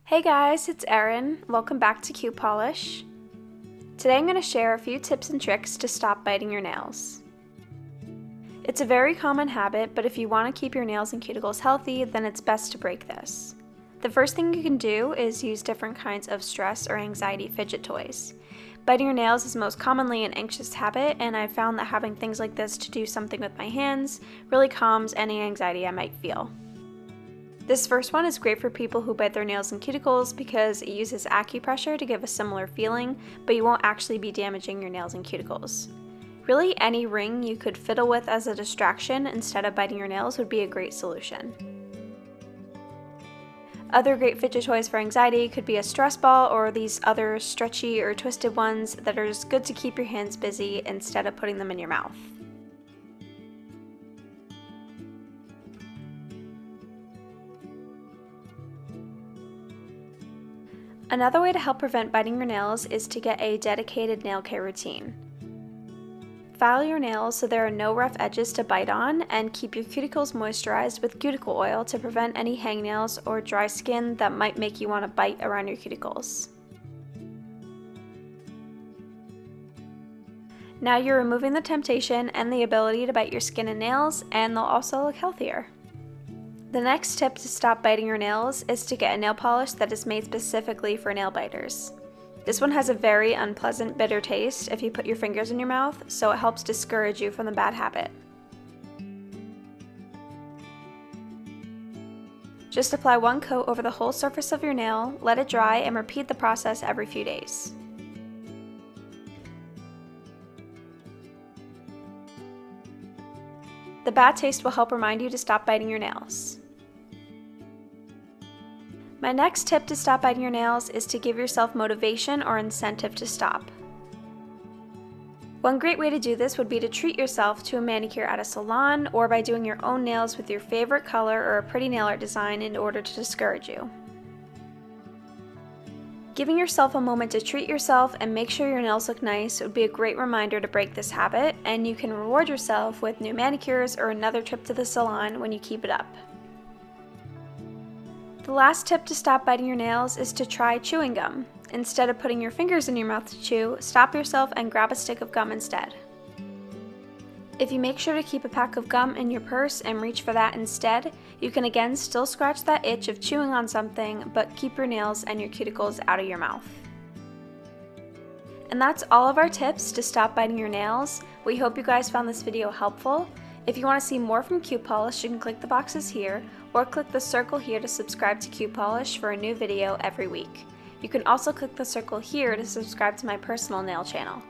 Hey guys, it's Erin. Welcome back to Cute Polish. Today I'm going to share a few tips and tricks to stop biting your nails. It's a very common habit, but if you want to keep your nails and cuticles healthy, then it's best to break this. The first thing you can do is use different kinds of stress or anxiety fidget toys. Biting your nails is most commonly an anxious habit, and I've found that having things like this to do something with my hands really calms any anxiety I might feel. This first one is great for people who bite their nails and cuticles because it uses acupressure to give a similar feeling, but you won't actually be damaging your nails and cuticles. Really, any ring you could fiddle with as a distraction instead of biting your nails would be a great solution. Other great fidget toys for anxiety could be a stress ball or these other stretchy or twisted ones that are just good to keep your hands busy instead of putting them in your mouth. Another way to help prevent biting your nails is to get a dedicated nail care routine. File your nails so there are no rough edges to bite on, and keep your cuticles moisturized with cuticle oil to prevent any hangnails or dry skin that might make you want to bite around your cuticles. Now you're removing the temptation and the ability to bite your skin and nails, and they'll also look healthier. The next tip to stop biting your nails is to get a nail polish that is made specifically for nail biters. This one has a very unpleasant bitter taste if you put your fingers in your mouth, so it helps discourage you from the bad habit. Just apply one coat over the whole surface of your nail, let it dry, and repeat the process every few days. The bad taste will help remind you to stop biting your nails. My next tip to stop biting your nails is to give yourself motivation or incentive to stop. One great way to do this would be to treat yourself to a manicure at a salon or by doing your own nails with your favorite color or a pretty nail art design in order to discourage you. Giving yourself a moment to treat yourself and make sure your nails look nice would be a great reminder to break this habit, and you can reward yourself with new manicures or another trip to the salon when you keep it up. The last tip to stop biting your nails is to try chewing gum. Instead of putting your fingers in your mouth to chew, stop yourself and grab a stick of gum instead. If you make sure to keep a pack of gum in your purse and reach for that instead, you can again still scratch that itch of chewing on something, but keep your nails and your cuticles out of your mouth. And that's all of our tips to stop biting your nails. We hope you guys found this video helpful. If you want to see more from Cute Polish, you can click the boxes here, or click the circle here to subscribe to Cute Polish for a new video every week. You can also click the circle here to subscribe to my personal nail channel.